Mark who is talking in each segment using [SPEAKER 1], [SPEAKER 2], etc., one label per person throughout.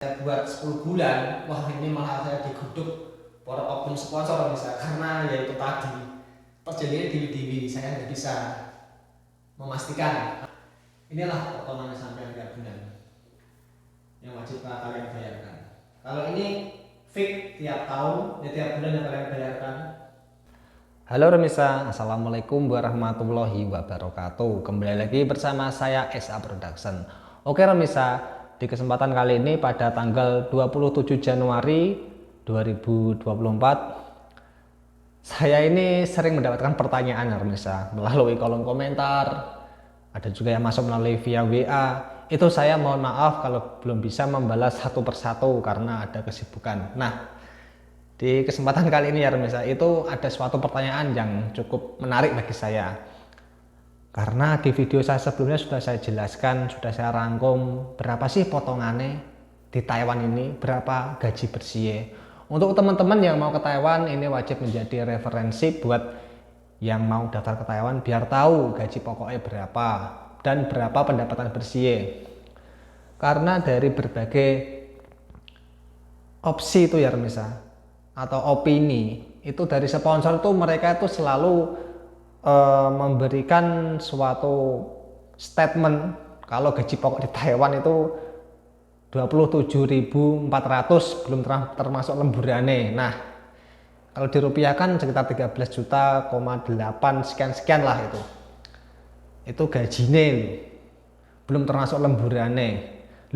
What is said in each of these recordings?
[SPEAKER 1] Saya buat 10 bulan, wah ini malah saya diguduk para oknum sponsor misalnya, karena ya itu tadi perjanjiannya diwi-diwi, saya nggak bisa memastikan. Inilah potongan sampai tiap bulan yang wajib kalian bayarkan. Kalau ini fix tiap tahun, ya tiap bulan yang kalian bayarkan.
[SPEAKER 2] Halo Remisa, Assalamualaikum warahmatullahi wabarakatuh. Kembali lagi bersama saya SA Production. Oke Remisa, di kesempatan kali ini pada tanggal 27 Januari 2024, saya ini sering mendapatkan pertanyaan Remisa melalui kolom komentar, ada juga yang masuk melalui via WA. Itu saya mohon maaf kalau belum bisa membalas satu persatu karena ada kesibukan. Nah, di kesempatan kali ini ya Remisa, itu ada suatu pertanyaan yang cukup menarik bagi saya. Karena di video saya sebelumnya sudah saya jelaskan, sudah saya rangkum berapa sih potongannya di Taiwan ini, berapa gaji bersih. Untuk teman-teman yang mau ke Taiwan, ini wajib menjadi referensi buat yang mau daftar ke Taiwan biar tahu gaji pokoknya berapa dan berapa pendapatan bersih. Karena dari berbagai opsi itu ya Remisa, atau opini itu dari sponsor itu mereka itu selalu memberikan suatu statement kalau gaji pokok di Taiwan itu 27.400 belum termasuk lemburannya. Nah, kalau dirupiahkan sekitar 13 juta,8 sekian-sekian lah itu. Itu gajinya belum termasuk lemburannya.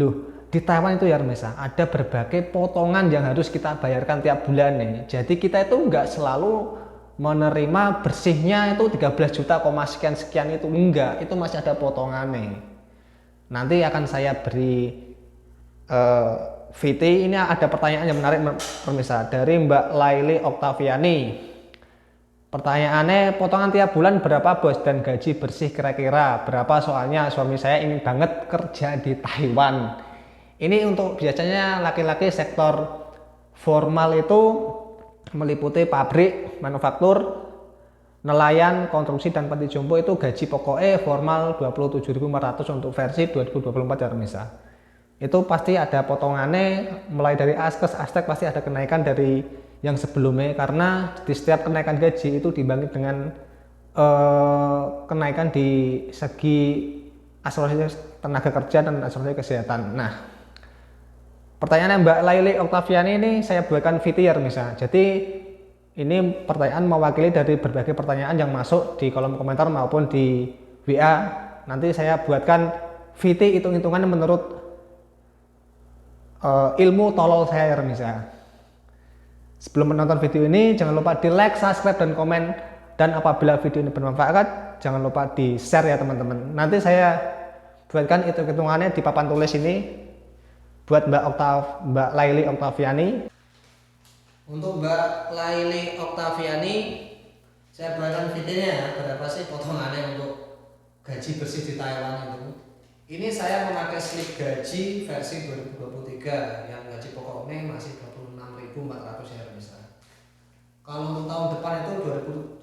[SPEAKER 2] Loh, di Taiwan itu ya Remisa, ada berbagai potongan yang harus kita bayarkan tiap bulan nih. Jadi kita itu nggak selalu menerima bersihnya itu 13 juta, sekian itu enggak, itu masih ada potongannya. Nanti akan saya beri VT. Ini ada pertanyaan yang menarik Remisa dari Mbak Laili Oktaviani. Pertanyaannya, potongan tiap bulan berapa bos dan gaji bersih kira-kira berapa? Soalnya suami saya ingin banget kerja di Taiwan. Ini untuk biasanya laki-laki sektor formal itu meliputi pabrik, manufaktur, nelayan, konstruksi, dan panti jompo. Itu gaji pokoknya formal 27.400 untuk versi 2024 ya Remisa. Itu pasti ada potongannya, mulai dari askes, astek pasti ada kenaikan dari yang sebelumnya, karena di setiap kenaikan gaji itu dibanding dengan kenaikan di segi asuransi tenaga kerja dan asuransi kesehatan. Nah, pertanyaannya Mbak Laili Oktaviani ini saya buatkan VTR misalnya. Jadi ini pertanyaan mewakili dari berbagai pertanyaan yang masuk di kolom komentar maupun di WA. Nanti saya buatkan VT hitung-hitungannya menurut ilmu tolol saya misalnya. Sebelum menonton video ini, jangan lupa di like, subscribe, dan komen. Dan apabila video ini bermanfaat, jangan lupa di share ya teman-teman. Nanti saya buatkan hitung-hitungannya di papan tulis ini buat Mbak Laili Oktaviani.
[SPEAKER 1] Untuk Mbak Laili Oktaviani, saya buatkan videonya berapa sih potongannya untuk gaji bersih di Taiwan itu. Ini saya memakai slip gaji versi 2023 yang gaji pokoknya masih 26.400 ya misalnya. Kalau untuk tahun depan itu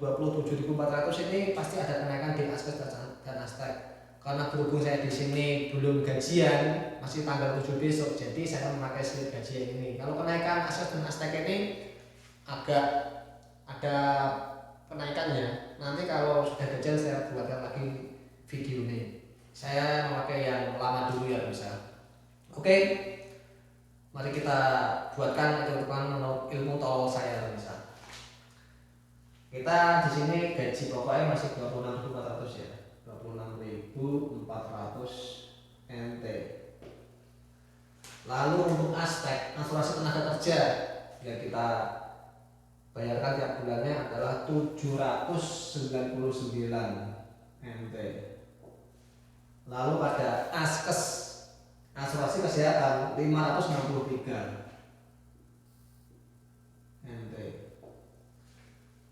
[SPEAKER 1] 27.400 ini pasti ada kenaikan di askes dan astek. Karena berhubung saya di sini belum gajian, masih tanggal 7 besok, jadi saya memakai slip gaji yang ini. Kalau kenaikan askes dan astek ini agak ada kenaikannya. Nanti kalau sudah gajian saya buatkan lagi video ini. Saya memakai yang lama dulu ya bisa. Oke, mari kita buatkan hitung-hitungan menurut ilmu tolol saya bisa. Kita di sini gaji pokoknya masih 26.400 ya, 26.400 NT. Lalu untuk aspek asuransi tenaga kerja yang kita bayarkan tiap bulannya adalah 799 NT. Lalu pada askes asuransi kesehatan 563 NT.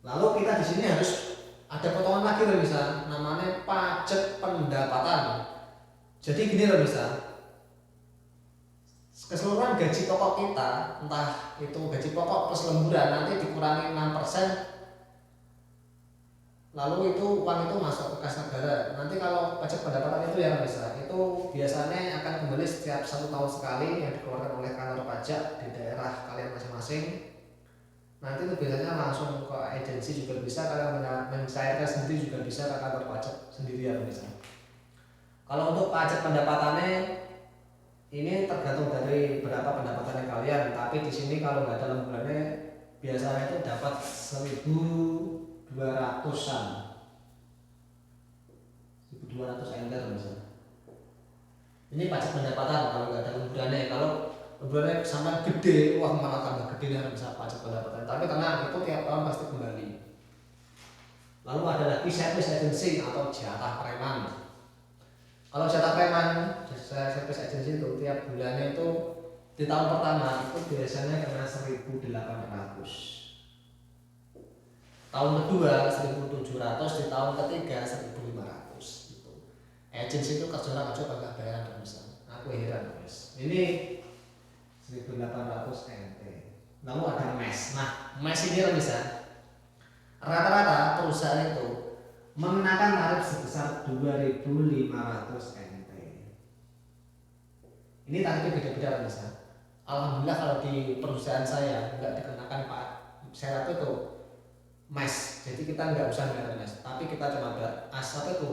[SPEAKER 1] Lalu kita di sini harus ada potongan lagi loh bisa, namanya pajak pendapatan. Jadi gini loh bisa, keseluruhan gaji pokok kita, entah itu gaji pokok plus lemburan, nanti dikurangi 6%, lalu itu uang itu masuk ke kas negara. Nanti kalau pajak pendapatan itu yang bisa, itu biasanya akan kembali setiap 1 tahun sekali yang dikeluarkan oleh kantor pajak di daerah kalian masing-masing. Nanti itu biasanya langsung ke agensi juga bisa, kalian mencairkan sendiri juga bisa ke kantor pajak sendirian bisa. Kalau untuk pajak pendapatannya ini tergantung dari berapa pendapatannya kalian, tapi di sini kalau nggak ada lemburannya biasanya itu dapat 1.200-an, 1.200 enter misalnya. Ini pajak pendapatan kalau nggak ada lemburannya. Kalau lemburannya sampai gede, wah malah tambah gede dan bisa pajak pendapatan. Tapi tenang, itu tiap tahun pasti kembali. Lalu ada lagi service agency atau jatah preman. Kalau jatah preman, service agency itu tiap bulannya itu di tahun pertama itu biasanya kena 1.800. Tahun kedua 1.700, di tahun ketiga 1.500 gitu. Agensi itu kerjanya aja bangga bayaran dan bisa. Aku heran guys. Ini 1.800 NT. Lalu ada mes. Nah, mes ini bisa. Rata-rata perusahaan itu mengenakan tarif sebesar 2.500 NT. Ini tarifnya beda-beda bisa. Alhamdulillah kalau di perusahaan saya nggak dikenakan Pak syarat itu mes, jadi kita nggak usah bayar mes, tapi kita cuma bayar asap itu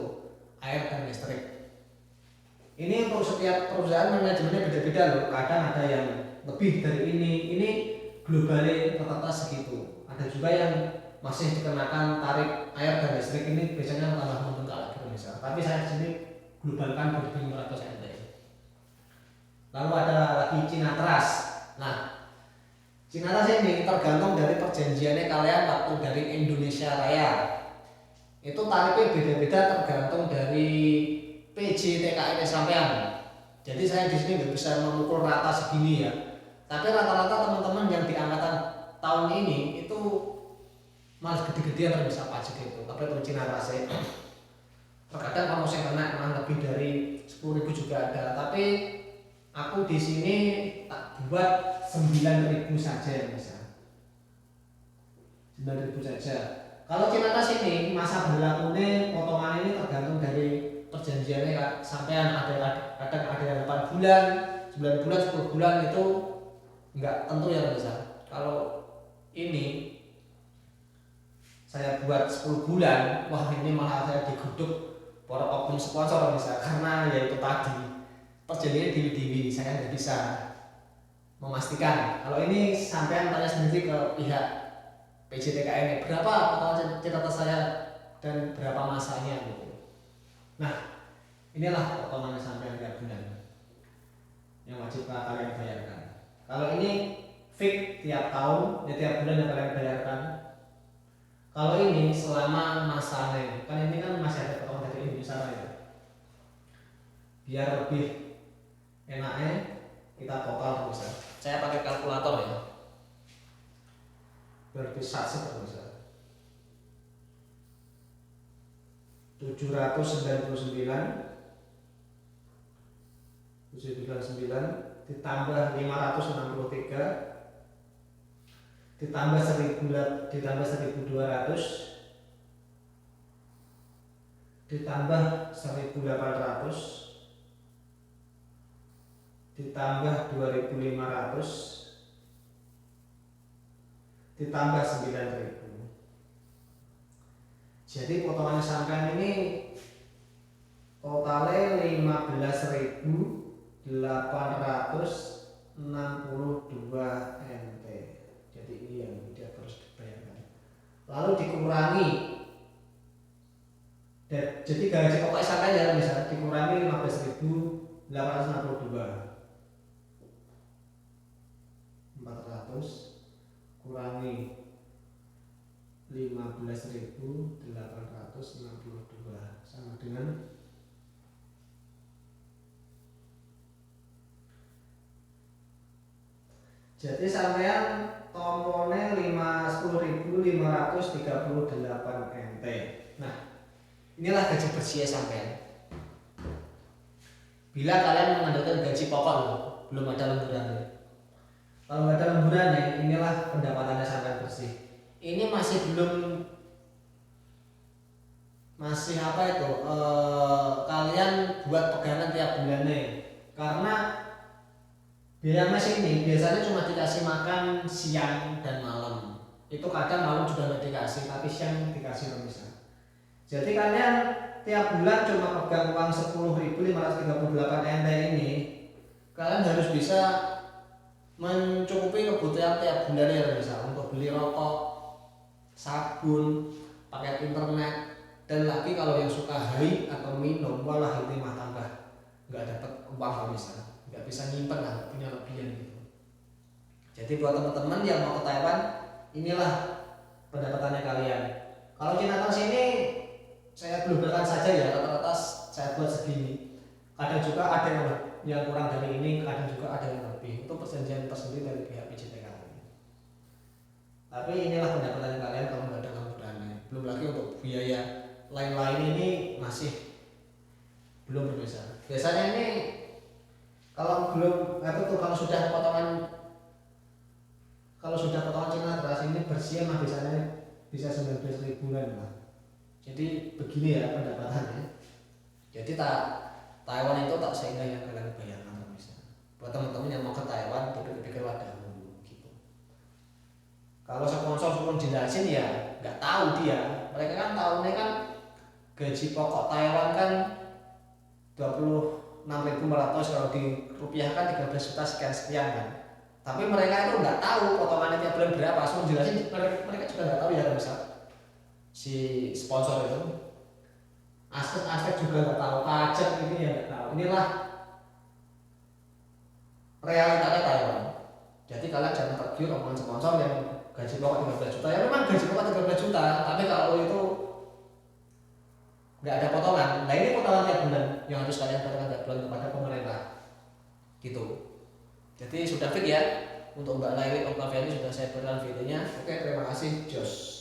[SPEAKER 1] air dan listrik. Ini untuk setiap perusahaan manajemennya beda-beda loh. Kadang ada yang lebih dari ini globalnya rata-rata segitu. Ada juga yang masih dikenakan tarif air dan listrik, ini biasanya tambah membengkak lagi misal. Tapi saya di sini globalkan 2.500 NT. Lalu ada lagi Cina Trust. Nah, Cina Trust ini tergantung dari perjanjiannya kalian waktu dari Indonesia Raya. Itu tarifnya beda-beda tergantung dari PJTKN sampean. Jadi saya di sini nggak bisa memukul rata segini ya. Tapi rata-rata teman-teman yang di angkatan tahun ini itu malah gede-gedean bisa pajak itu. Tapi itu Cina Trust. Terkadang kamu yang kena emang lebih dari 10.000 juga ada. Tapi aku di sini tak buat 9.000 saja bisa. 9.000 saja. Kalau Cina Trust ini masa berlakunya potongan ini tergantung dari perjanjiannya Kak. Sampean ada yang 8 bulan, 9 bulan, 10 bulan itu enggak tentu ya bisa. Kalau ini saya buat 10 bulan, wah ini malah saya diguduk para oknum sponsor bisa, karena ya itu tadi perjanjiannya dewi-dewi, saya nggak bisa memastikan. Kalau ini sampean tanya sendiri ke pihak PJTKN berapa total catatan saya dan berapa masanya gitu. Nah, inilah potongannya sampean tiap bulan yang wajib kalian bayarkan. Kalau ini fix tiap tahun, ya tiap bulan yang kalian bayarkan. Kalau ini selama masanya, kan ini kan masih ada potongan dari Indonesia ya. Biar lebih enaknya kita total bisa. Saya pakai kalkulator ya. Biar bisa bisa. 799 ditambah 563 ditambah 1.200 ditambah 1.800 ditambah 2.500 ditambah 9.000. Jadi potongan sampean ini totalnya 15.862 NT. Jadi ini yang tidak harus dibayarkan. Lalu dikurangi. Jadi gaji pokok sampean ya bisa dikurangi 15.862. 400 kurangi 15.862 sama dengan jadi sampean tombolnya 10.538 NT. Nah, inilah gaji bersih sampean. Bila kalian mengandalkan gaji pokok belum ada lemburannya. Kalau nggak ada lemburannya, inilah pendapatannya sampean bersih. Ini masih belum masih apa itu kalian buat pegangan tiap bulannya, karena biaya mes ini biasanya cuma dikasih makan siang dan malam. Itu kadang malam juga nggak dikasih, tapi siang dikasih pemirsa. Jadi kalian tiap bulan cuma pegang uang 10.538 NT ini, kalian harus bisa mencukupi kebutuhan tiap bulannya ya pemirsa, untuk beli rokok, sabun, paket internet, dan lagi kalau yang suka hai atau minum, walah ini mah tambah nggak dapat uang pemirsa, nggak bisa nyimpen lah, punya lebihan gitu. Jadi buat teman-teman yang mau ke Taiwan, inilah pendapatannya kalian. Kalau Chinatown sini saya globalkan saja ya, rata-rata saya buat segini. Kadang juga ada yang kurang dari ini, kadang juga ada yang lebih. Itu perjanjian tersendiri dari pihak PJTK. Tapi inilah pendapatan kalian kalau nggak ada kemudahannya. Belum lagi untuk biaya lain-lain ini masih belum berbeza. Biasanya ini kalau belum kalau sudah potongan Cina teras ini bersih mah biasanya bisa 19.000-an lah. Jadi begini ya pendapatannya. Jadi Taiwan itu tak sehingga yang kalian bayangkan misalnya. Buat teman-teman yang mau ke Taiwan, pikir-pikir dahulu gitu. Kalau sponsor pun jelasin ya nggak tahu dia. Mereka kan tahunnya kan gaji pokok Taiwan kan 26.500, kalau dirupiahkan 13 juta sekian kan. Tapi mereka itu nggak tahu potongannya tiap bulan berapa. Langsung jelasin mereka juga nggak tahu ya misal si sponsor itu. Aspek juga nggak tahu, pajak ini ya nggak tahu. Inilah realitanya Taiwan. Jadi kalian jangan tergiur omongan sponsor yang gaji pokok 13 juta. Ya memang gaji pokok 13 juta, tapi kalau itu nggak ada potongan. Nah ini potongan tiap bulan yang harus kalian bayarkan tiap bulan kepada pemerintah. Gitu. Jadi sudah fix ya, untuk Mbak Laili Octaviani sudah saya berikan videonya. Oke, terima kasih, Jos.